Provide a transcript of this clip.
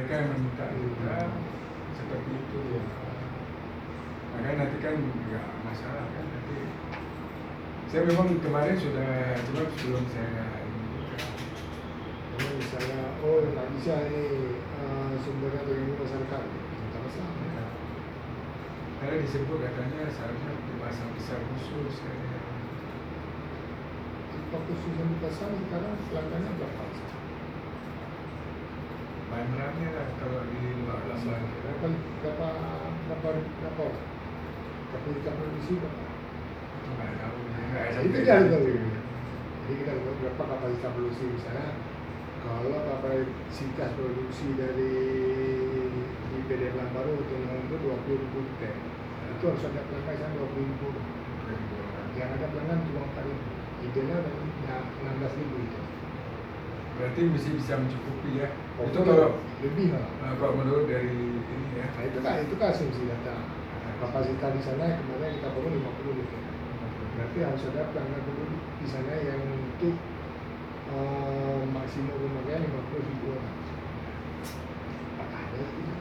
mereka yang meminta juga seperti itu ya. Makanya nanti kan nggak masalah kan nanti. Saya memang kemarin sudah cuma sebelum saya Kalau misalnya, oh nggak bisa ini sumbernya dari masyarakat, nggak masalah. ya, karena disebut katanya seharusnya dipasang besar khusus katanya. Waktu susah dipasang sekarang pelanggannya berapa? Bandaranya lah kalau di luar lamban Berapa? Kapasitas produksi berapa? itu nggak tahu ya, nggak ada Itu dia tahu. Jadi kita tahu berapa kapasitas produksi misalnya. Kalau kapasitas produksi dari di PD Baru itu 20.000 liter, itu harus ada pelanggan 20.000. Yang ada pelanggan cuma 4.000. Idealnya ada 16.000 liter. Berarti mesti bisa mencukupi ya. Oh, Itu kalau lebih lah. kalau menurut dari ini ya. Nah, itu kan asumsi data. Kapasitas di sana kemarin kita bangun 50 liter. Berarti harus ada pelanggan penduduk di sana yang untuk maksimum pemakaian 50.000 orang. Ada tidak?